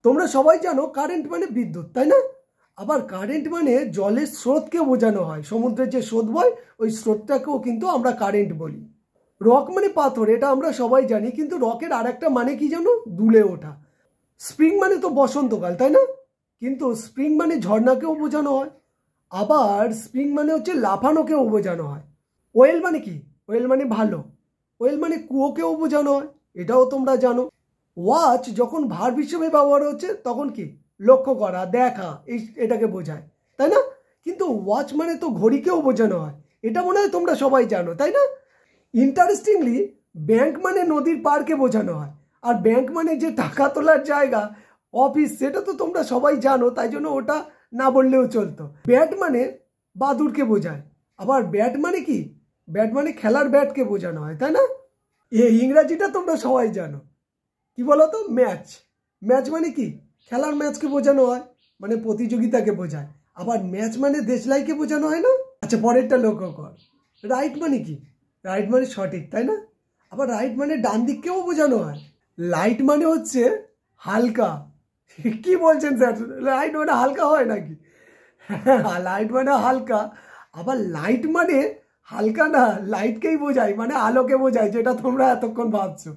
তোমরা সবাই জানো কারেন্ট মানে বিদ্যুৎ, তাই না? আবার কারেন্ট মানে জলের স্রোতকেও বোঝানো হয়। সমুদ্রের যে স্রোত বয় ওই স্রোতটাকেও কিন্তু আমরা কারেন্ট বলি। রক মানে পাথর, এটা আমরা সবাই জানি, কিন্তু রকের আর একটা মানে কি জানো? দুলে ওঠা। স্প্রিং মানে তো বসন্তকাল, তাই না? কিন্তু স্প্রিং মানে ঝর্ণাকেও বোঝানো হয়। আবার স্প্রিং মানে হচ্ছে লাফানোকেও বোঝানো হয়। ওয়েল মানে কি? ওয়েল মানে ভালো। ওয়েল মানে কুয়োকেও বোঝানো হয়, এটাও তোমরা জানো। ওয়াচ যখন ভার্ব হিসেবে ব্যবহার হচ্ছে তখন কি? লক্ষ্য করা, দেখা, এটাকে বোঝায়, তাই না? কিন্তু ওয়াচ মানে তো ঘড়িকেও বোঝানো হয়, এটা মনে হয় তোমরা সবাই জানো, তাই না? ইন্টারেস্টিংলি ব্যাংক মানে নদীর পাড়কে বোঝানো হয়, আর ব্যাংক মানে যে টাকা তোলার জায়গা, অফিস, সেটা তো তোমরা সবাই জানো, তাই জন্য ওটা না বললেও চলতো। ব্যাট মানে বাদুড়কে বোঝায়। আবার ব্যাট মানে কি? ব্যাট মানে খেলার ব্যাটকে বোঝানো হয়, তাই না? ইংরাজিটা তোমরা সবাই জানো, কি বলো তো? ম্যাচ। ম্যাচ মানে কি? খেলার ম্যাচকে বোঝানো হয়, মানে প্রতিযোগিতাকে বোঝায়। আবার ম্যাচ মানে দেশলাইকে বোঝানো হয় না? আচ্ছা, পরেরটা লক্ষ্য কর। রাইট মানে কি? রাইট মানে সঠিক, তাই না? আবার রাইট মানে ডান দিককেও বোঝানো হয়। লাইট মানে হচ্ছে হালকা। কি বলছেন স্যার? লাইট মানে হালকা হয় নাকি? লাইট মানে হালকা। আবার লাইট মানে হালকা না, লাইটকেই বোঝায়, মানে আলোকে বোঝায়, যেটা তোমরা এতক্ষণ ভাবছো।